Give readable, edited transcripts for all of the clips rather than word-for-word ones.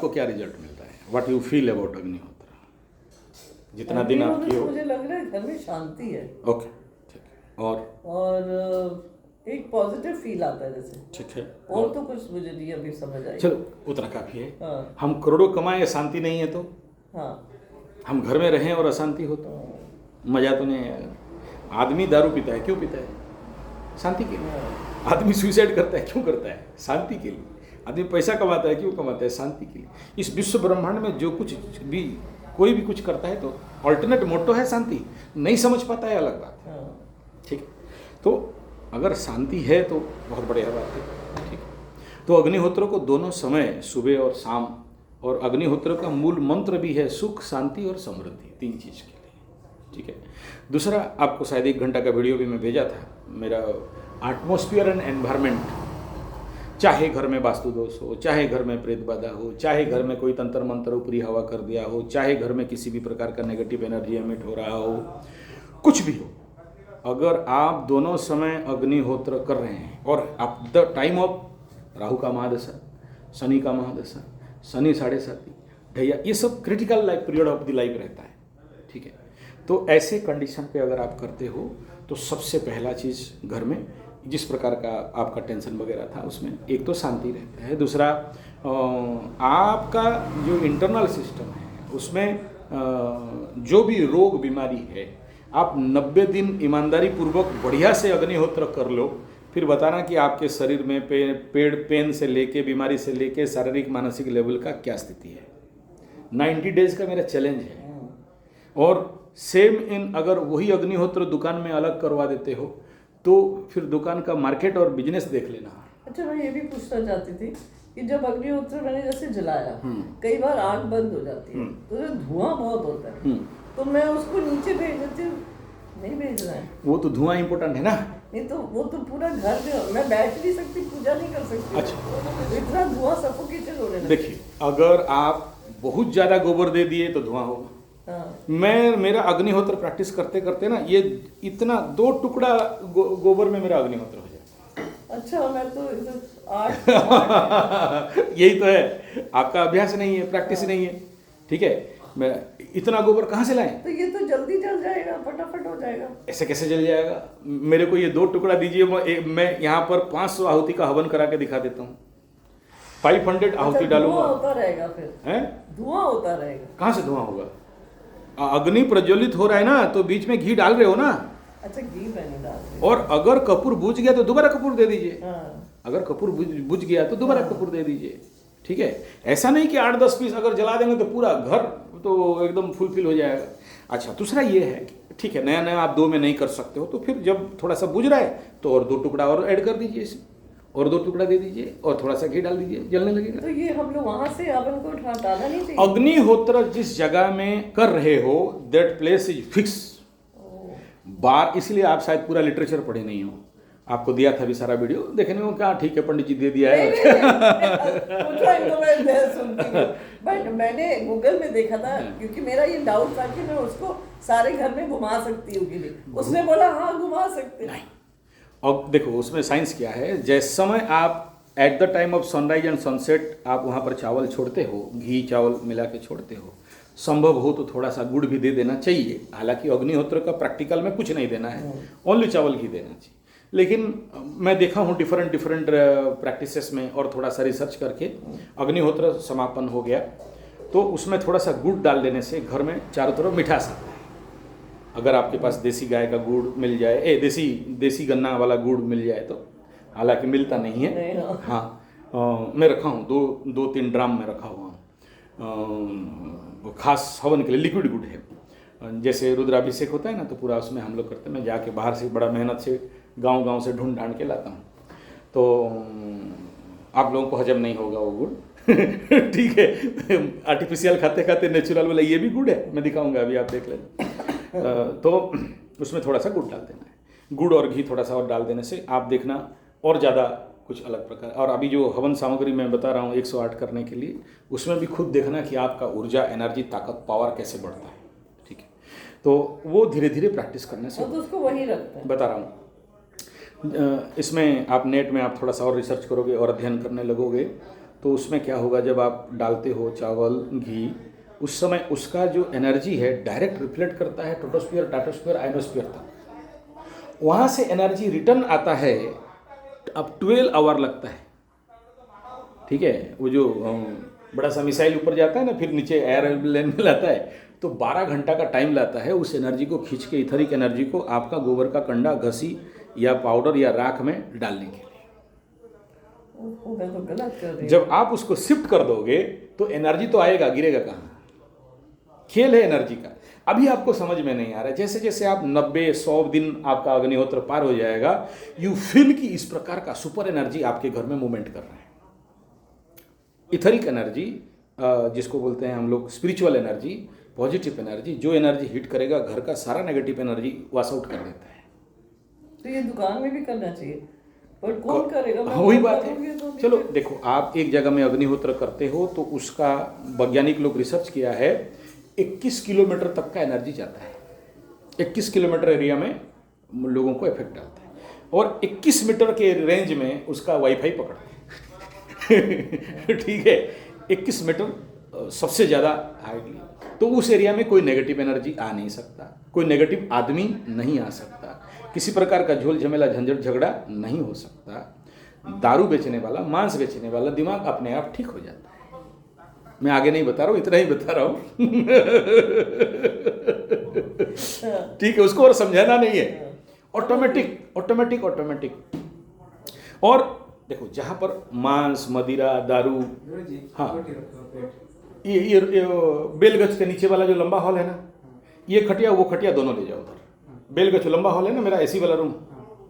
आपको क्या रिजल्ट मिलता है? व्हाट यू फील अबाउट अग्निहोत्र? जितना दिन आपकी हो, मुझे लग रहा है घर में शांति है। ओके, ठीक है। और एक पॉजिटिव फील आता है जैसे। ठीक है। और तो कुछ मुझे नहीं अभी समझ आई। चलो उतना काफी है। हाँ। हम करोड़ों कमाए, शांति नहीं है तो? हाँ। हम घर में रहें और अशांति हो तो मजा तो नहीं आएगा। आदमी दारू पीता है, क्यों पीता है? शांति के लिए। आदमी सुसाइड करता है, क्यों करता है? शांति के लिए। आदमी पैसा कमाता है, क्यों कमाता है? शांति के लिए। इस विश्व ब्रह्मांड में जो कुछ भी कोई भी कुछ करता है तो अल्टरनेट मोटो है शांति। नहीं समझ पाता है, अलग बात है। ठीक है, तो अगर शांति है तो बहुत बढ़िया बात है। ठीक है, तो अग्निहोत्र को दोनों समय, सुबह और शाम, और अग्निहोत्र का मूल मंत्र भी है सुख, शांति और समृद्धि, 3 चीज़ के लिए। ठीक है। दूसरा, आपको शायद 1 घंटा का वीडियो भी मैं भेजा था, मेरा एटमॉस्फेयर एंड एनवायरनमेंट, चाहे घर में वास्तु दोष हो, चाहे घर में प्रेत बाधा हो, चाहे घर में कोई तंत्र मंत्र ऊपरी हवा कर दिया हो, चाहे घर में किसी भी प्रकार का नेगेटिव एनर्जी एमिट हो रहा हो, कुछ भी हो, अगर आप दोनों समय अग्निहोत्र कर रहे हैं और आप द टाइम ऑफ राहु का महादशा, शनि का महादशा, शनि 7.5 ढैया, ये सब critical life period of the life रहता है। ठीक है, तो ऐसे कंडीशन पे अगर आप करते हो तो सबसे पहला चीज़ घर में जिस प्रकार का आपका टेंशन वगैरह था उसमें एक तो शांति रहता है। दूसरा, आपका जो इंटरनल सिस्टम है उसमें जो भी रोग बीमारी है, आप 90 दिन ईमानदारी पूर्वक बढ़िया से अग्निहोत्र कर लो, फिर बताना कि आपके शरीर में पेन से लेके, बीमारी से लेके, शारीरिक मानसिक लेवल का क्या स्थिति है। 90 डेज का मेरा चैलेंज है। और सेम इन अगर वही अग्निहोत्र दुकान में अलग करवा देते हो तो फिर दुकान का मार्केट और बिजनेस देख लेना। अच्छा, मैं ये भी पूछना चाहती थी कि जब अग्निहोत्र मैंने जैसे जलाया, कई बार आग बंद हो जाती है तो जो धुआं बहुत होता है, तो मैं उसको नीचे भेज देती हूँ। नहीं भेज रहा है वो तो धुआं इंपॉर्टेंट है ना। नहीं तो वो तो पूरा घर में मैं बैठ नहीं सकती, पूजा नहीं कर सकती। अच्छा, इतना धुआं सफोकेटेड होने लगता है। देखिए, अगर आप बहुत ज़्यादा गोबर दे दिए तो धुआं होगा। मेरा अग्निहोत्र प्रैक्टिस करते करते ना, ये इतना 2 टुकड़ा गोबर में मेरा अग्निहोत्र हो जाए। अच्छा, मैं तो 8 यही तो है, आपका अभ्यास नहीं है, प्रैक्टिस नहीं है। ठीक है, मैं इतना गोबर कहाँ से लाएं? तो ये तो जल्दी जल जाएगा, फटाफट हो जाएगा। ऐसे कैसे जल जाएगा? मेरे को ये 2 टुकड़ा दीजिए, मैं यहाँ पर 500 आहुति का हवन करा के दिखा देता हूँ। 500 आहुति डालूंगा। धुआं होता रहेगा फिर हैं? धुआं होता रहेगा। कहाँ से धुआं होगा? अग्नि प्रज्वलित हो रहा है ना, तो बीच में घी डाल रहे हो ना। अच्छा, घी नहीं डाल रहे। और अगर कपूर बुझ गया तो दोबारा कपूर दे दीजिए। हाँ। अगर कपूर बुझ गया तो दोबारा कपूर दे दीजिए। ठीक है, ऐसा नहीं कि 8-10 पीस अगर जला देंगे तो पूरा घर तो एकदम फुलफिल हो जाएगा। अच्छा, दूसरा ये है कि ठीक है, नया नया आप 2 में नहीं कर सकते हो तो फिर जब थोड़ा सा बुझ रहा है तो और 2 टुकड़ा और ऐड कर दीजिए इसमें, और 2 टुकड़ा दे दीजिए और थोड़ा सा घी डाल दीजिए, जलने लगेगा। तो ये हम लोग वहां से अवन को हटाना नहीं चाहिए? अग्निहोत्र जिस जगह में कर रहे हो दैट प्लेस इज फिक्स बार, इसलिए आप शायद पूरा लिटरेचर पढ़े नहीं हो। आपको दिया था भी सारा वीडियो देखने को, क्या ठीक है पंडित जी दे दिया है। बट मैंने गूगल में देखा था क्योंकि मेरा ये डाउट था कि मैं उसको सारे घर में घुमा सकती हूँ कि नहीं। उसने बोला हाँ घुमा सकते हैं। अब देखो उसमें साइंस क्या है, जैसे समय आप at the time of sunrise and sunset आप वहाँ पर चावल छोड़ते हो, घी चावल मिला के छोड़ते हो, संभव हो तो थोड़ा सा गुड़ भी दे देना चाहिए। हालांकि अग्निहोत्र का प्रैक्टिकल में कुछ नहीं देना है, ओनली चावल घी देना चाहिए। लेकिन मैं देखा हूँ डिफरेंट प्रैक्टिसेस में, और थोड़ा सा रिसर्च करके अग्निहोत्र समापन हो गया तो उसमें थोड़ा सा गुड़ डाल देने से घर में चारों तरफ मिठास आता है। अगर आपके पास देसी गाय का गुड़ मिल जाए, देसी गन्ना वाला गुड़ मिल जाए तो, हालांकि मिलता नहीं है। हाँ, मैं रखा हूँ 2-3 ड्राम में रखा हुआ हूँ, खास हवन के लिए लिक्विड गुड़ है। जैसे रुद्राभिषेक होता है ना, तो पूरा उसमें हम लोग करते हैं। मैं जाके बाहर से बड़ा मेहनत से गांव से ढूंढ ढांड के लाता हूँ, तो आप लोगों को हजम नहीं होगा वो गुड़। ठीक है, आर्टिफिशियल खाते खाते नेचुरल वाला ये भी गुड़ है, मैं दिखाऊंगा अभी, आप देख लेना। तो उसमें थोड़ा सा गुड़ डाल देना है, गुड़ और घी थोड़ा सा और डाल देने से आप देखना और ज़्यादा कुछ अलग प्रकार। और अभी जो हवन सामग्री मैं बता रहा हूँ 108 करने के लिए, उसमें भी खुद देखना कि आपका ऊर्जा, एनर्जी, ताकत, पावर कैसे बढ़ता है। ठीक है, तो वो धीरे धीरे प्रैक्टिस करने से तो उसको वही रखते हैं, बता रहा हूँ। इसमें आप नेट में आप थोड़ा सा और रिसर्च करोगे और अध्ययन करने लगोगे तो उसमें क्या होगा, जब आप डालते हो चावल घी, उस समय उसका जो एनर्जी है डायरेक्ट रिफ्लेक्ट करता है ट्रोपोस्फीयर, स्ट्रेटोस्फीयर, आयनोस्फीयर तक। वहाँ से एनर्जी रिटर्न आता है, अब 12 आवर लगता है, ठीक है। वो जो बड़ा सा मिसाइल ऊपर जाता है ना, फिर नीचे एयर लेन में लाता है, तो 12 घंटा का टाइम लाता है उस एनर्जी को खींच के, इथरिक एनर्जी को आपका गोबर का कंडा, घसी या पाउडर या राख में डालने के लिए। मैं तो गलत कर रही हूँ। जब आप उसको शिफ्ट कर दोगे तो एनर्जी तो आएगा, गिरेगा कहाँ? खेल है एनर्जी का। अभी आपको समझ में नहीं आ रहा है। जैसे जैसे आप 90-100 दिन आपका अग्निहोत्र पार हो जाएगा, यू फील कि इस प्रकार का सुपर एनर्जी आपके घर में मूवमेंट कर रहा है। इथरिक एनर्जी, जिसको बोलते हैं हम लोग स्पिरिचुअल एनर्जी, पॉजिटिव एनर्जी, जो एनर्जी हिट करेगा घर का सारा नेगेटिव एनर्जी वॉश आउट कर देता है। तो ये दुकान में भी करना चाहिए, पर कौन करेगा? मैं वही बात है। करूँगी तो चलो देखो, आप एक जगह में अग्निहोत्र करते हो तो उसका वैज्ञानिक लोग रिसर्च किया है, 21 किलोमीटर तक का एनर्जी जाता है। 21 किलोमीटर एरिया में लोगों को इफेक्ट डालता है, और 21 मीटर के रेंज में उसका वाईफाई पकड़ता है। ठीक है, 21 मीटर सबसे ज़्यादा हाइटली, तो उस एरिया में कोई नेगेटिव एनर्जी आ नहीं सकता, कोई नेगेटिव आदमी नहीं आ सकता, किसी प्रकार का झोल झमेला झंझट झगड़ा नहीं हो सकता। दारू बेचने वाला, मांस बेचने वाला दिमाग अपने आप ठीक हो जाता है। मैं आगे नहीं बता रहा हूँ, इतना ही बता रहा हूँ। ठीक है, उसको और समझाना नहीं है। ऑटोमेटिक। और देखो, जहाँ पर मांस, मदिरा, दारू, हाँ, ये बेलगछ के नीचे वाला जो लंबा हॉल है ना, ये खटिया वो खटिया दोनों ले जाओ उधर। बेलगछ लंबा हॉल है ना, मेरा एसी वाला रूम,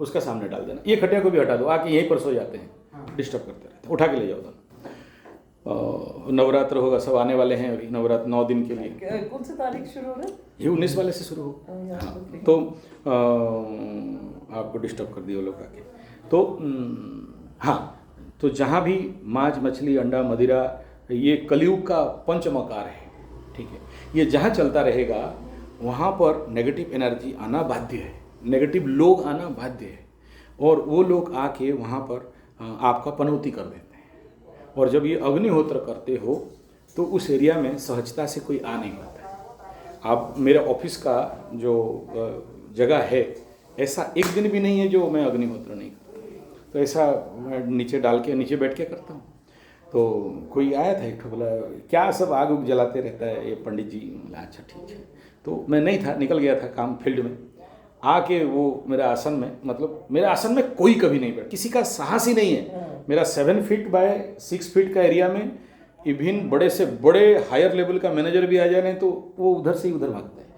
उसका सामने डाल देना। ये खटिया को भी हटा दो, आके यहीं पर सो जाते हैं, डिस्टर्ब करते रहते हैं, उठा के ले जाओ उधर। नवरात्र होगा, सब आने वाले हैं अभी, नवरात्र 9 दिन के लिए। कौन सी तारीख शुरू हो रहा है? ये 19 वाले से शुरू हो। हाँ, तो आपको डिस्टर्ब कर दिए वो लोग आके। तो हाँ, तो जहाँ भी मांस, मछली, अंडा, मदिरा, ये कलयुग का पंचमकार है, ठीक है। ये जहाँ चलता रहेगा वहाँ पर नेगेटिव एनर्जी आना बाध्य है, नेगेटिव लोग आना बाध्य है, और वो लोग आके वहाँ पर आपका पनौती कर देते हैं। और जब ये अग्निहोत्र करते हो तो उस एरिया में सहजता से कोई आ नहीं पाता है। आप, मेरे ऑफिस का जो जगह है, ऐसा एक दिन भी नहीं है जो मैं अग्निहोत्र नहीं करता। तो ऐसा मैं नीचे डाल के, नीचे बैठ के करता हूँ। तो कोई आया था एक, बोला क्या सब आग उग जलाते रहता है ये पंडित जी? बोला अच्छा ठीक है। तो मैं नहीं था, निकल गया था काम फील्ड में। आके वो मेरे आसन में, मतलब मेरे आसन में कोई कभी नहीं बैठा, किसी का साहस ही नहीं है। मेरा 7 फीट बाय 6 फीट का एरिया में इवन बड़े से बड़े हायर लेवल का मैनेजर भी आ जाए तो वो उधर से ही उधर भागता है।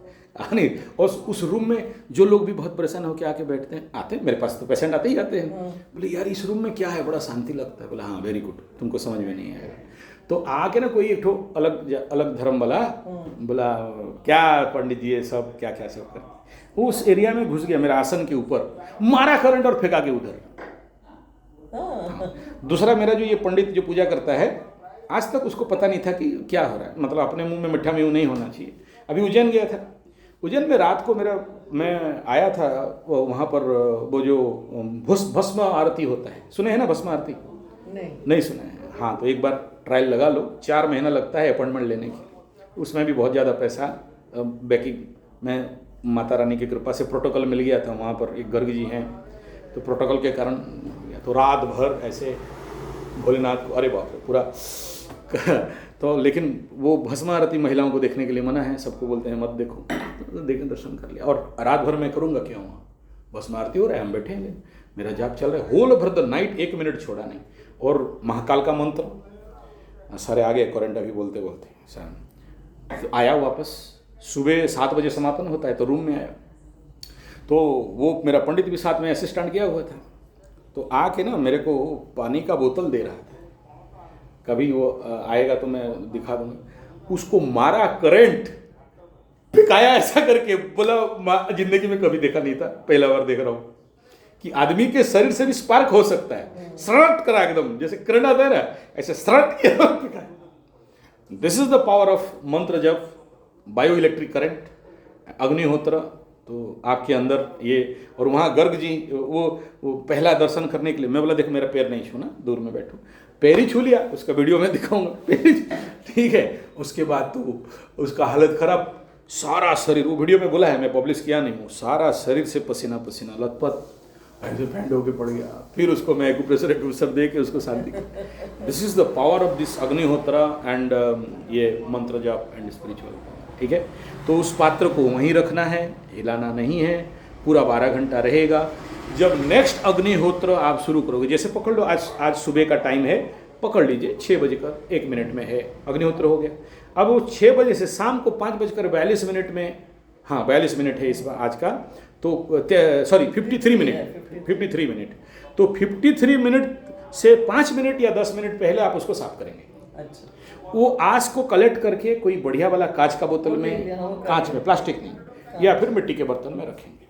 नहीं, और उस रूम में जो लोग भी बहुत परेशान होकर आके बैठते हैं, आते हैं मेरे पास, तो पेशेंट आते ही आते हैं। बोले यार इस रूम में क्या है, बड़ा शांति लगता है। बोला हाँ वेरी गुड, तुमको समझ में नहीं आएगा। तो आके ना कोई एक ठो अलग धर्म वाला बोला क्या पंडित जी ये सब क्या क्या सब करते, उस एरिया में घुस गया मेरे आसन के ऊपर, मारा करंट और फेंका के उधर। दूसरा, मेरा जो ये पंडित जो पूजा करता है, आज तक उसको पता नहीं था कि क्या हो रहा है, मतलब अपने मुंह में मिठा म्यू नहीं होना चाहिए। अभी उज्जैन गया था, उज्जैन में रात को मैं आया था, वहाँ पर वो जो भस्म आरती होता है, सुने हैं ना भस्म आरती? नहीं सुना है? हाँ, तो एक बार ट्रायल लगा लो, 4 महीना लगता है अपॉइंटमेंट लेने के, उसमें भी बहुत ज़्यादा पैसा बैकिंग। मैं माता रानी की कृपा से प्रोटोकॉल मिल गया था, वहाँ पर एक गर्ग जी हैं, तो प्रोटोकॉल के कारण तो रात भर ऐसे भोलेनाथ को, अरे बाप रे पूरा तो लेकिन वो भस्म आरती महिलाओं को देखने के लिए मना है, सबको बोलते हैं मत देखो, तो देखें दर्शन कर लिया। और रात भर मैं करूँगा क्यों, वहाँ भस्म आरती हो रहा है, हम बैठे हैं, मेरा जाप चल रहा है, whole over the night 1 minute छोड़ा नहीं। और महाकाल का मंत्र सारे आगे करंट अभी बोलते तो आया वापस, सुबह 7 बजे समापन होता है, तो रूम में आया, तो वो मेरा पंडित भी साथ में असिस्टेंट गया हुआ था, तो आके ना मेरे को पानी का बोतल दे रहा था, कभी वो आएगा तो मैं दिखा दूंगा। उसको मारा करंट, फेंकाया ऐसा करके, बोला जिंदगी में कभी देखा नहीं था, पहला बार देख रहा हूँ कि आदमी के शरीर से भी स्पार्क हो सकता है। सरट करा एकदम, जैसे करंट आता है ना, ऐसे सरट किया। This is the power of मंत्र जप, बायो इलेक्ट्रिक करंट, अग्निहोत्र। तो आपके अंदर ये, और वहाँ गर्ग जी वो पहला दर्शन करने के लिए, मैं बोला देख मेरा पैर नहीं छूना, दूर में बैठो, पैर ही छू लिया, उसका वीडियो में दिखाऊंगा, पैर ही, ठीक है। उसके बाद तो उसका हालत खराब, सारा शरीर, वो वीडियो में बोला है, मैं पब्लिश किया नहीं हूँ, सारा शरीर से पसीना पसीना लथपथ, ऐसे बैंड होके पड़ गया। फिर उसको मैं एक्यूप्रेशर एक्यूप्रेशर दे के उसको शांति। This is the power of this Agnihotra and ये मंत्र जाप एंड स्पिरिचुअल, ठीक है। तो उस पात्र को वहीं रखना है, हिलाना नहीं है, पूरा 12 घंटा रहेगा। जब नेक्स्ट अग्निहोत्र आप शुरू करोगे, जैसे पकड़ लो आज सुबह का टाइम है, पकड़ लीजिए 6:01 में है अग्निहोत्र हो गया। अब वो 6 बजे से शाम को 5:42 में, हाँ 42 मिनट है इस बार आज का, तो सॉरी 53 मिनट, तो 53 मिनट से 5 मिनट या 10 मिनट पहले आप उसको साफ करेंगे। अच्छा। वो आँच को कलेक्ट करके कोई बढ़िया वाला कांच का बोतल में, कांच में, प्लास्टिक नहीं, या फिर मिट्टी के बर्तन में रखेंगे।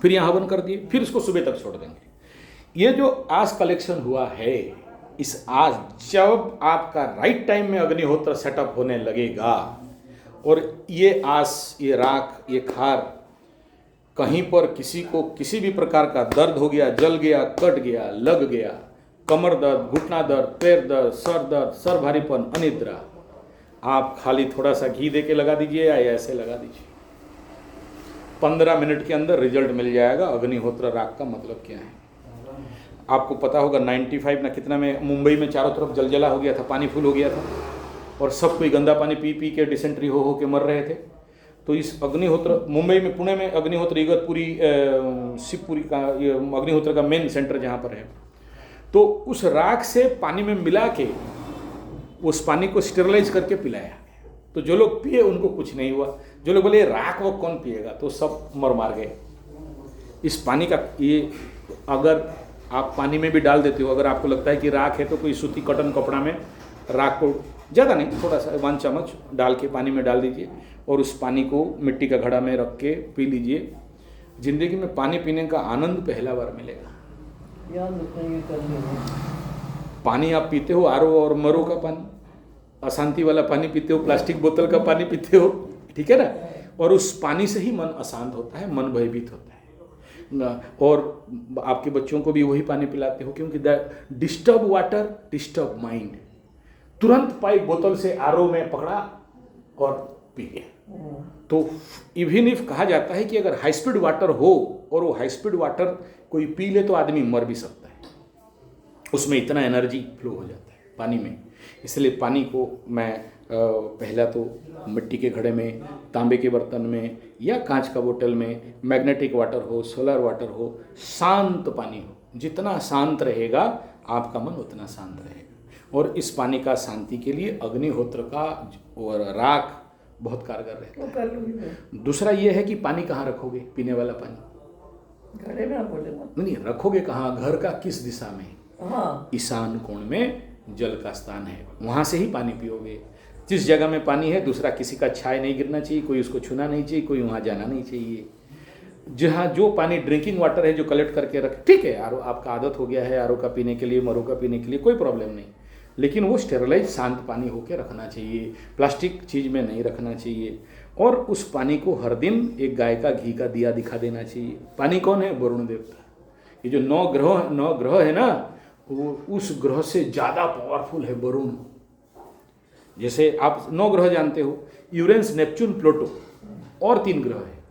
फिर यहाँ हवन कर दिए, फिर इसको सुबह तक छोड़ देंगे। ये जो आँच कलेक्शन हुआ है, इस आँच जब आपका राइट टाइम में अग्निहोत्र सेटअप होने लगेगा और ये आँच, ये राख, ये खार कहीं पर किसी को किसी भी प्रकार का दर्द हो गया, जल गया, कट गया, लग गया, कमर दर्द, घुटना दर्द, पैर दर्द, सर भारीपन, अनिद्रा, आप खाली थोड़ा सा घी दे के लगा दीजिए या ऐसे लगा दीजिए, 15 मिनट के अंदर रिजल्ट मिल जाएगा। अग्निहोत्र राख का मतलब क्या है आपको पता होगा। 95 ना कितना में मुंबई में चारों तरफ जलजला हो गया था, पानी फुल हो गया था और सब कोई गंदा पानी पी पी के डिसेंट्री हो के मर रहे थे। तो इस अग्निहोत्र, मुंबई में, पुणे में अग्निहोत्र, इगतपुरी, शिवपुरी का ये अग्निहोत्र का मेन सेंटर जहाँ पर है, तो उस राख से पानी में मिला के उस पानी को स्टेरलाइज करके पिलाया। तो जो लोग पिए उनको कुछ नहीं हुआ, जो लोग बोले राख वो कौन पिएगा, तो सब मार गए। इस पानी का ये अगर आप पानी में भी डाल देते हो, अगर आपको लगता है कि राख है तो कोई सूती कॉटन कपड़ा में राख को ज़्यादा नहीं, थोड़ा सा 1 चम्मच डाल के पानी में डाल दीजिए और उस पानी को मिट्टी का घड़ा में रख के पी लीजिए। जिंदगी में पानी पीने का आनंद पहला बार मिलेगा। पानी आप पीते हो आरओ और मरो का पानी, अशांति वाला पानी पीते हो, प्लास्टिक बोतल का पानी पीते हो, ठीक है ना, और उस पानी से ही मन अशांत होता है, मन भयभीत होता है। और आपके बच्चों को भी वही पानी पिलाते हो, क्योंकि डिस्टर्ब वाटर डिस्टर्ब माइंड। तुरंत पाइप बोतल से आरओ में पकड़ा और पी गया। तो इवन इफ कहा जाता है कि अगर हाई स्पीड वाटर हो और वो हाई स्पीड वाटर कोई पी ले तो आदमी मर भी सकता है, उसमें इतना एनर्जी फ्लो हो जाता है पानी में। इसलिए पानी को मैं पहला तो मिट्टी के घड़े में, तांबे के बर्तन में या कांच का बोतल में, मैग्नेटिक वाटर हो, सोलर वाटर हो, शांत पानी हो। जितना शांत रहेगा आपका मन उतना शांत रहेगा। और इस पानी का शांति के लिए अग्निहोत्र का और राख बहुत कारगर रहता है। दूसरा ये है कि पानी कहाँ रखोगे, पीने वाला पानी घड़े में आप बोले नहीं, रखोगे कहाँ, घर का किस दिशा में? हाँ, ईशान कोण में जल का स्थान है, वहाँ से ही पानी पियोगे। जिस जगह में पानी है दूसरा किसी का छाया नहीं गिरना चाहिए, कोई उसको छूना नहीं चाहिए, कोई वहाँ जाना नहीं चाहिए। जहाँ जो पानी ड्रिंकिंग वाटर है जो कलेक्ट करके रख, ठीक है, आरओ आपका आदत हो गया है आरओ का पीने के लिए, मरो का पीने के लिए, कोई प्रॉब्लम नहीं, लेकिन वो स्टेरलाइज शांत पानी होकर रखना चाहिए, प्लास्टिक चीज़ में नहीं रखना चाहिए। और उस पानी को हर दिन एक गाय का घी का दिया दिखा देना चाहिए। पानी कौन है? वरुण देवता। ये जो 9 ग्रह है ना, वो उस ग्रह से ज़्यादा पावरफुल है वरुण। जैसे आप 9 ग्रह जानते हो, यूरेनस, नेपच्यून, प्लूटो और 3 ग्रह है,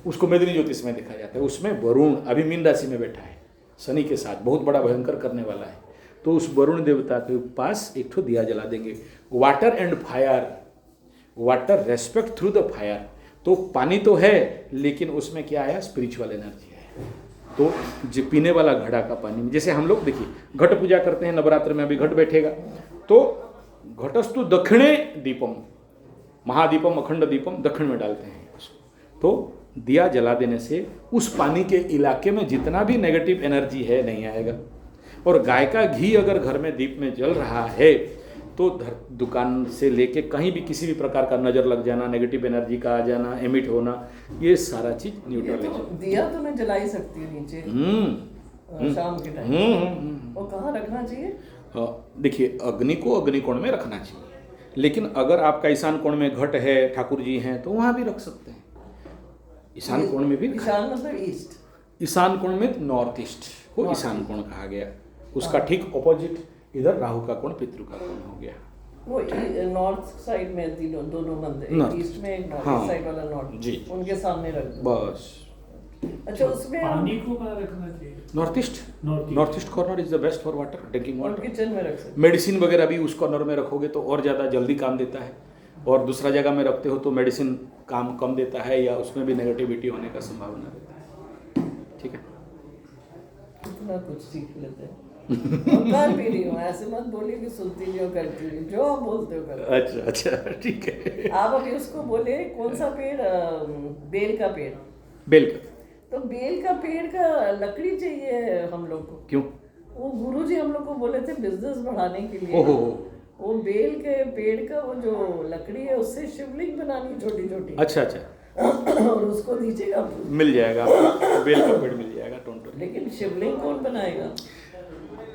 उसको मेदिनी ज्योतिष में देखा जाता है। उसमें वरुण अभी मीन राशि में बैठा है शनि के साथ, बहुत बड़ा भयंकर करने वाला है। तो उस वरुण देवता के पास एक ठो दिया जला देंगे। Water and fire, water respect through the fire. तो पानी तो है लेकिन उसमें क्या आया? स्पिरिचुअल एनर्जी है। तो जो पीने वाला घड़ा का पानी, जैसे हम लोग देखिए घट पूजा करते हैं, नवरात्र में अभी घट बैठेगा, तो घटस्तु दक्षिणे दीपम, महादीपम अखंड दीपम दक्षिण में डालते हैं उसको। तो दिया जला देने से उस पानी के इलाके में जितना भी नेगेटिव एनर्जी है नहीं आएगा। और गाय का घी अगर घर में दीप में जल रहा है तो दुकान से लेके कहीं भी किसी भी प्रकार का नज़र लग जाना, नेगेटिव एनर्जी का आ जाना, एमिट होना, ये सारा चीज़ न्यूट्रल है। दिया तो मैं जला ही सकती हूँ नीचे शाम के टाइम। और कहाँ रखना चाहिए? देखिए अग्नि को अग्निकोण में रखना चाहिए, लेकिन अगर आपका ईशान कोण में घट है, ठाकुर जी हैं, तो वहाँ भी रख सकते हैं। ईशान कोण में भी, ईशान मतलब ईस्ट, ईशान कोण में नॉर्थ ईस्ट को ईशान कोण कहा गया। उसका ठीक ऑपोजिट इधर राहु का कोण पितृ का कोण हो गया। वो नॉर्थ साइड में दोनों मंदिर, North। एक ईस्ट में एक नॉर्थ, हाँ। साइड वाला नॉर्थ, जी। उनके सामने रख दो। बस अच्छा, उसमें पानी को कहाँ रखना चाहिए? North east, north east corner is the best for water, drinking और वाटर। किचन में रख सकते मेडिसिन वगैरह भी उस कॉर्नर में रखोगे तो और ज़्यादा जल्दी काम देता है, और दूसरा जगह में रखते हो तो मेडिसिन काम कम देता है या उसमें भी नेगेटिविटी होने का संभावना रहता है। ठीक है, कितना कुछ सीख लेते हैं। और कर भी रही हूँ, ऐसे मत बोलिए कि सुनती नहीं हो, करती नहीं, जो आप बोलते हो करो। अच्छा अच्छा, ठीक है। आप अभी उसको बोले कौन सा पेड़, बेल का पेड़। बेल का, तो बेल का पेड़ का लकड़ी चाहिए हम लोग को। क्यों? वो गुरुजी हम लोग को बोले थे बिजनेस बढ़ाने के लिए। ओहो, वो बेल के पेड़ का वो जो लकड़ी है उससे शिवलिंग बनानी छोटी छोटी, अच्छा अच्छा, और उसको दीजिएगा। मिल जाएगा आपको, बेल का पेड़ मिल जाएगा टोंटो। लेकिन शिवलिंग कौन बनाएगा?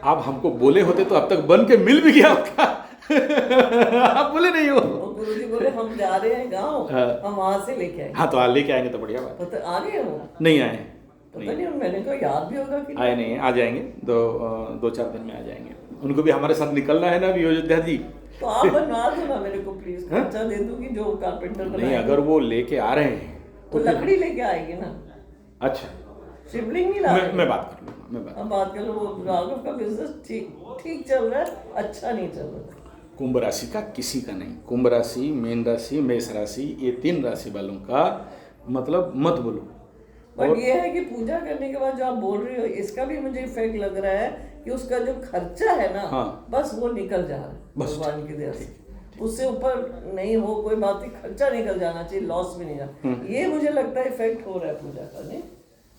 आप हमको बोले होते तो अब तक बन के मिल भी गया होता। आप बोले नहीं हो। वो गुरुजी बोले हम जा रहे हैं गाँव, हाँ। हम वहाँ से लेके आएंगे। हाँ तो लेके आएंगे तो बढ़िया बात। पता आ गए वो? नहीं आए, पता नहीं, मैंने कहा याद भी होगा कि आए नहीं, आ जाएंगे, दो चार दिन में आ जाएंगे। उनको भी हमारे साथ निकलना है ना अभी अयोध्या जी। तो आप बनवा दो ना मेरे को प्लीज, खर्चा दे दूंगी जो कारपेंटर नहीं, बनाएगा। अगर वो लेके आ रहे हैं वो लकड़ी लेके आएगी ना, अच्छा, शिवलिंग नहीं ला मैं बात कर लूँगा, मैं बात। अब बात कर लो। वो राघव का बिजनेस ठीक चल रहा है, अच्छा नहीं चल रहा। कुंभ राशि का किसी का नहीं, कुंभ राशि, मीन राशि, मेष राशि, ये 3 राशि वालों का मतलब मत बोलो। बट ये है कि पूजा करने के बाद जो आप बोल रहे हो, इसका भी मुझे इफेक्ट लग रहा है कि उसका जो खर्चा है ना, हाँ। बस वो निकल जा रहा है बस भगवान की दया से। उससे ऊपर नहीं हो कोई बात नहीं, खर्चा निकल जाना चाहिए, लॉस भी नहीं जाना। ये मुझे लगता है इफेक्ट हो रहा है पूजा का। नहीं,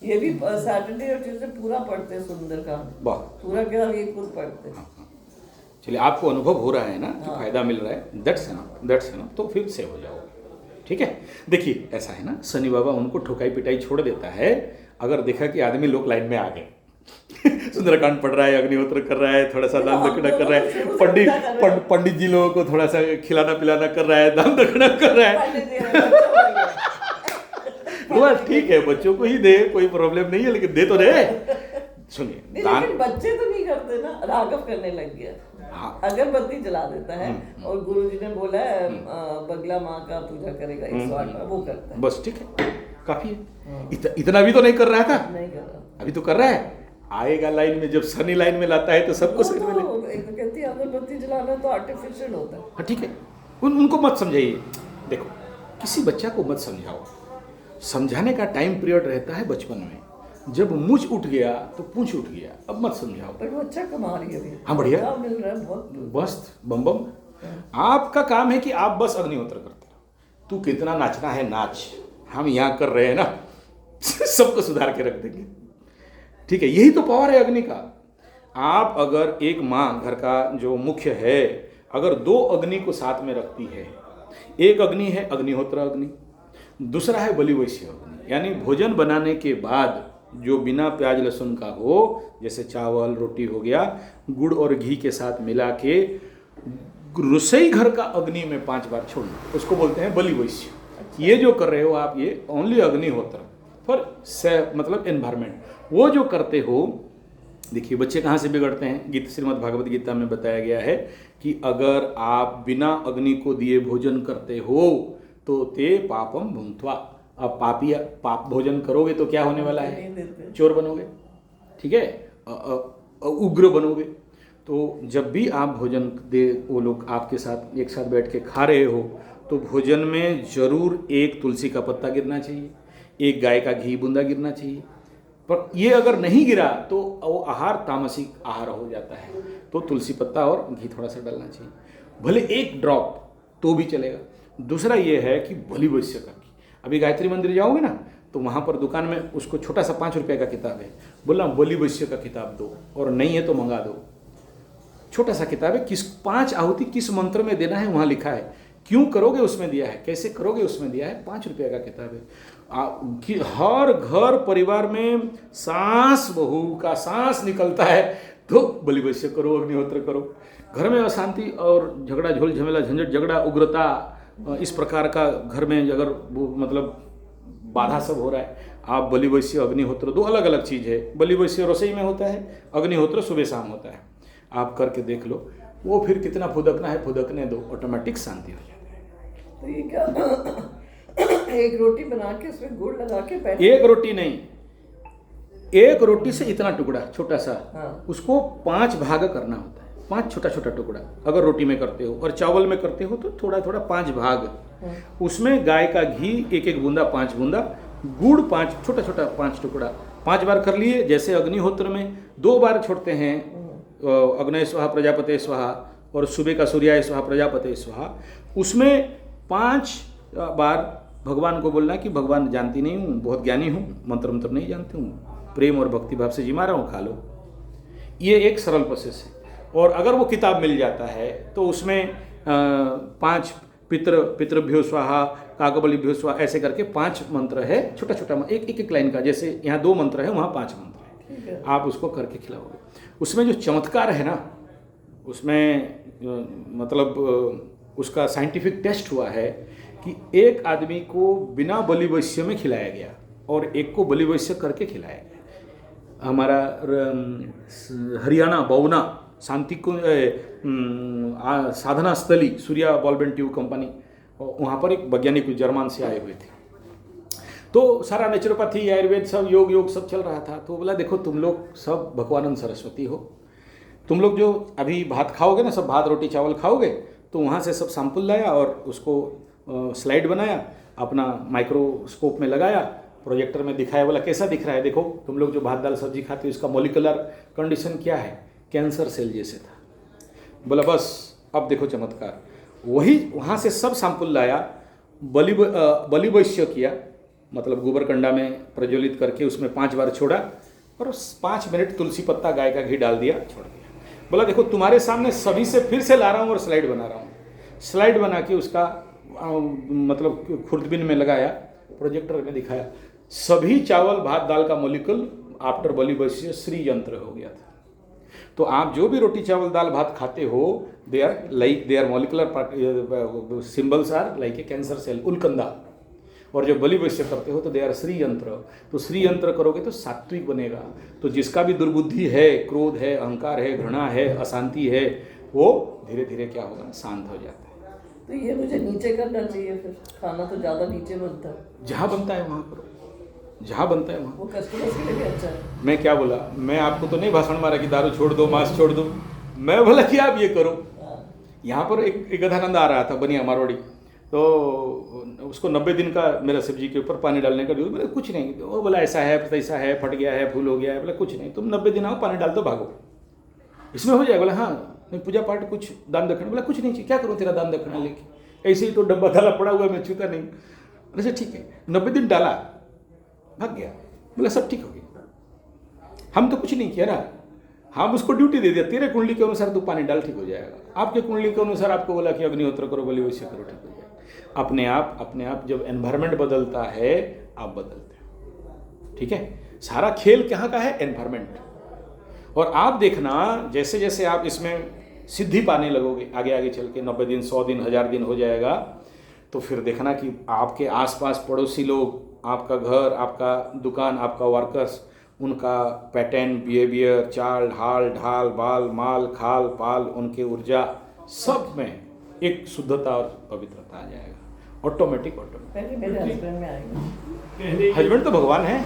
ये भी सैटरडे और ट्यूसडे पूरा पढ़ते हैं सुंदरकांड, वाह, पूरा क्या ये खुद पढ़ते हैं। चलिए, आपको अनुभव हो रहा है ना कि फायदा मिल रहा है, दैट्स एनफ, तो फिर से हो जाओ। ठीक है, देखिए ऐसा है ना, शनि बाबा उनको ठोकाई पिटाई छोड़ देता है अगर देखा कि आदमी लोग लाइन में आ गए। सुंदरकांड पढ़ रहा है, अग्निहोत्र कर रहा है, थोड़ा सा दान दक्षिणा कर रहा है, पंडित जी लोगों को थोड़ा सा खिलाना पिलाना कर रहा है, दान दक्षिणा कर रहा है। वो ठीक है, बच्चों को ही दे, कोई प्रॉब्लम नहीं है, लेकिन दे तो दे। सुनिए, लेकिन बच्चे तो नहीं करते ना, राघव करने लग गया। हाँ। अगरबत्ती जला देता है और गुरुजी ने बोला है बगला माँ का पूजा करेगा 108 बार, वो करता है। बस ठीक है, काफी है। इतना भी तो नहीं कर रहा था, नहीं कर रहा, अभी तो कर रहा है। आएगा लाइन में, जब शनि लाइन में लाता है तो सबको सही मिले। एक तो कहती है अगरबत्ती जलाना तो आर्टिफिशियल होता है। हाँ ठीक है, उनको मत समझाइए। देखो, किसी बच्चा को मत समझाओ, समझाने का टाइम पीरियड रहता है बचपन में। जब मूंछ उठ गया तो पूंछ उठ गया, अब मत समझाओ। पर वो अच्छा कमा रही है अभी। हाँ बढ़िया, क्या मिल रहा है, बहुत बस बम बम। आपका काम है कि आप बस अग्निहोत्र करते रहो। तू कितना नाचना है नाच, हम यहाँ कर रहे हैं ना। सबको सुधार के रख देंगे। ठीक है, यही तो पावर है अग्नि का। आप अगर एक माँ घर का जो मुख्य है, अगर 2 अग्नि को साथ में रखती है, एक अग्नि है अग्निहोत्र अग्नि, दूसरा है बलिवैश्य अग्नि, यानी भोजन बनाने के बाद जो बिना प्याज लहसुन का हो, जैसे चावल रोटी हो गया, गुड़ और घी के साथ मिला के रसोई घर का अग्नि में 5 बार छोड़ दो, उसको बोलते हैं बलिवैश्य। ये जो कर रहे हो आप, ये ओनली अग्निहोत्र फॉर मतलब एनवायरमेंट। वो जो करते हो, देखिए बच्चे कहाँ से बिगड़ते हैं। श्रीमद् भागवत गीता में बताया गया है कि अगर आप बिना अग्नि को दिए भोजन करते हो तो ते पापम भुंक्त्वा, अब पाप भोजन करोगे तो क्या होने वाला है, चोर बनोगे। ठीक है, उग्र बनोगे। तो जब भी आप भोजन दे, वो लोग आपके साथ एक साथ बैठ के खा रहे हो, तो भोजन में जरूर एक तुलसी का पत्ता गिरना चाहिए, एक गाय का घी बूंदा गिरना चाहिए। पर ये अगर नहीं गिरा तो वो आहार तामसिक आहार हो जाता है। तो तुलसी पत्ता और घी थोड़ा सा डालना चाहिए, भले 1 ड्रॉप तो भी चलेगा। दूसरा ये है कि बलिवैश्य का घी। अभी गायत्री मंदिर जाओगे ना, तो वहाँ पर दुकान में उसको छोटा सा 5 रुपये का किताब है, बोला बलिवैश्य का किताब दो, और नहीं है तो मंगा दो। छोटा सा किताब है, 5 आहुति किस मंत्र में देना है वहाँ लिखा है, क्यों करोगे उसमें दिया है, कैसे करोगे उसमें दिया है। 5 रुपये का किताब है। हर घर परिवार में सांस बहू का सांस निकलता है तो बलिवैश्य करो, अग्निहोत्र करो। घर में अशांति और झगड़ा, झोल झमेला, झंझट, झगड़ा, उग्रता, इस प्रकार का घर में अगर वो मतलब बाधा सब हो रहा है, आप बलिवैश्य अग्निहोत्र 2 अलग अलग चीज़ है। बलिवैश्य रसोई में होता है, अग्निहोत्र सुबह शाम होता है। आप करके देख लो, वो फिर कितना फुदकना है फुदकने दो, ऑटोमेटिक शांति हो जाती है। तो ये क्या एक रोटी बना के उसमें गुड़ लगा के एक रोटी नहीं, एक रोटी से इतना टुकड़ा छोटा सा, हाँ। उसको 5 भाग करना होता है, 5 छोटा छोटा टुकड़ा अगर रोटी में करते हो, और चावल में करते हो तो थोड़ा थोड़ा 5 भाग, उसमें गाय का घी 1-1 बूंदा, 5 बूंदा, गुड़ 5 छोटा छोटा 5 टुकड़ा, 5 बार कर लिए। जैसे अग्निहोत्र में 2 बार छोड़ते हैं अग्नय स्वाहा प्रजापते स्वाहा, और सुबह का सूर्याय स्वाहा प्रजापते स्वाहा, उसमें 5 बार भगवान को बोलना कि भगवान जानती नहीं हूँ, बहुत ज्ञानी हूँ, मंत्र मंत्र नहीं जानती हूँ, प्रेम और भक्ति भाव से जिमा रहा हूँ, खा लो। ये एक सरल प्रोसेस है। और अगर वो किताब मिल जाता है तो उसमें 5 पितृभ्यो स्वाहा, काकबलिभ्यो स्वाहा, ऐसे करके 5 मंत्र है, छोटा छोटा एक लाइन का। जैसे यहाँ 2 मंत्र है, वहाँ 5 मंत्र है, आप उसको करके खिलाओगे। उसमें जो चमत्कार है ना, उसमें मतलब उसका साइंटिफिक टेस्ट हुआ है कि एक आदमी को बिना बलि वैश्य में खिलाया गया और एक को बलि वैश्य करके खिलाया गया। हमारा हरियाणा बौना शांति को साधना स्थली Surya ball and tube company, वहाँ पर एक वैज्ञानिक जर्मन से आए हुए थे। तो सारा नेचुरोपैथी, आयुर्वेद, सब योग सब चल रहा था। तो बोला देखो तुम लोग सब भगवानंद सरस्वती हो, तुम लोग जो अभी भात खाओगे ना, सब भात रोटी चावल खाओगे, तो वहाँ से सब सैंपल लाया और उसको स्लाइड बनाया, अपना माइक्रोस्कोप में लगाया, प्रोजेक्टर में दिखाया, बोला कैसा दिख रहा है, देखो तुम लोग जो भात दाल सब्जी खाते हो इसका मॉलिक्यूलर कंडीशन क्या है, कैंसर सेल जैसे था। बोला बस अब देखो चमत्कार। वही वहाँ से सब सैंपल लाया, बलि वैश्य किया, मतलब गोबर कंडा में प्रज्वलित करके उसमें 5 बार छोड़ा और 5 मिनट तुलसी पत्ता गाय का घी डाल दिया, छोड़ दिया। बोला देखो तुम्हारे सामने सभी से फिर से ला रहा हूँ और स्लाइड बना रहा हूँ। स्लाइड बना के उसका मतलब खुर्दबीन में लगाया, प्रोजेक्टर में दिखाया, सभी चावल भात दाल का मॉलिक्यूल आफ्टर बलि वैश्य श्री यंत्र हो गया था। तो आप जो भी रोटी चावल दाल भात खाते हो, they are molecular symbols are like a cancer cell, उलकंदा। और जब बलि वैश्य करते हो तो दे आर श्री यंत्र। तो श्री यंत्र करोगे तो सात्विक बनेगा। तो जिसका भी दुर्बुद्धि है, क्रोध है, अहंकार है, घृणा है, अशांति है, वो धीरे धीरे क्या होगा, शांत हो जाता है। तो ये मुझे नीचे करना चाहिए, फिर खाना तो ज़्यादा नीचे बनता है। जहाँ बनता है वहाँ करो, जहाँ बनता है वहाँ। वो कस्टमर्स के लिए भी अच्छा है। मैं क्या बोला, मैं आपको तो नहीं भाषण मारा कि दारू छोड़ दो, मांस छोड़ दो। मैं बोला कि आप ये करो। यहाँ पर एक गधानंद आ रहा था, बनिया मारवाड़ी, तो उसको 90 दिन का मेरा सब्जी के ऊपर पानी डालने का ड्यूटी। बोले कुछ नहीं, वो बोला ऐसा है, ऐसा है, फट गया है, फूल हो गया है। बोला कुछ नहीं, तुम 90 दिन आओ, पानी डाल दो, भागो, इसमें हो जाएगा। बोला हाँ, नहीं पूजा पाठ कुछ दान दक्षिणा। बोला कुछ नहीं चाहिए, क्या करूँ तेरा दान दक्षिणा लेके, ऐसे ही तो डब्बा डाला पड़ा हुआ, मैं छूता नहीं। अच्छा ठीक है, 90 दिन डाला, भाग गया। बोला सब ठीक हो गया, हम तो कुछ नहीं किया ना, हम उसको ड्यूटी दे दिया, तेरे कुंडली के अनुसार तू पानी डाल, ठीक हो जाएगा। आपके कुंडली के अनुसार आपको बोला कि अग्निहोत्र करो, बलि वैश्य करो, ठीक हो जाएगा। अपने आप जब एनवायरनमेंट बदलता है, आप बदलते हो। ठीक है, सारा खेल कहाँ का है, एनवायरनमेंट। और आप देखना जैसे जैसे आप इसमें सिद्धि पाने लगोगे, आगे आगे चल के 90 दिन, 100 दिन, 1000 दिन हो जाएगा, तो फिर देखना कि आपके आसपास पड़ोसी लोग, आपका घर, आपका दुकान, आपका वर्कर्स, उनका पैटर्न, बिहेवियर, चाल ढाल, बाल माल, खाल पाल, उनके ऊर्जा, सब में एक शुद्धता और पवित्रता आ जाएगा ऑटोमेटिक। पहले मेरे हस्बैंड में आएंगे। हस्बैंड तो भगवान है।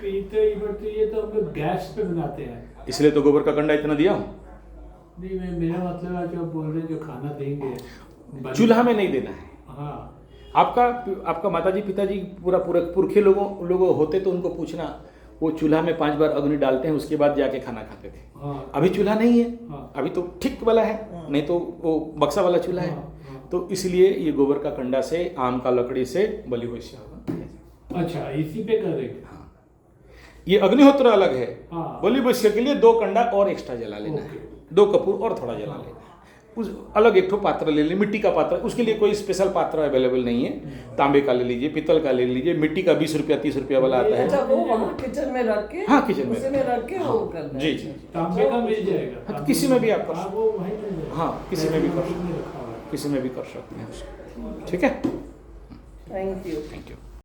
ये तो हम लोग गैस पे बनाते हैं, इसलिए तो गोबर का कंडा इतना दिया हूँ। नहीं, मेरा मतलब है जो बोल रहे हैं, जो खाना देंगे चूल्हा में नहीं देना है। हाँ, आपका माताजी पिताजी पूरा पुरखे लोगों होते तो उनको पूछना, वो चूल्हा में 5 बार अग्नि डालते हैं, उसके बाद जाके खाना खाते थे। हाँ, अभी चूल्हा नहीं है। हाँ, अभी तो ठीक वाला है, नहीं तो वो बक्सा वाला चूल्हा है। हाँ, तो इसलिए ये गोबर का कंडा से, आम का लकड़ी से बलि वैश्य होगा। अच्छा, इसी पे करेंगे। हाँ, ये अग्निहोत्र अलग है। हाँ, बलि वैश्य के लिए 2 कंडा और एक्स्ट्रा जला लेना है, 2 कपूर और थोड़ा जला लेना है। उस अलग एक ठो पात्र ले लीजिए, मिट्टी का पात्र। उसके लिए कोई स्पेशल पात्र अवेलेबल नहीं है, तांबे का ले लीजिए, पीतल का ले लीजिए, मिट्टी का 20 रुपया 30 रुपया वाला आता है। अच्छा, वो वहाँ किचन में रख के, हाँ, किचन में उसी में रख के वो करना है। जी जी, तांबे का मिल जाएगा। हाँ, किसी में भी आप कर हाँ, सकते वो वहीं मिल जाएगा। हाँ, किसी में भी कर में रखा हुआ है। किसी में भी कर सकते हैं उसको। ठीक है, थैंक यू। Thank you.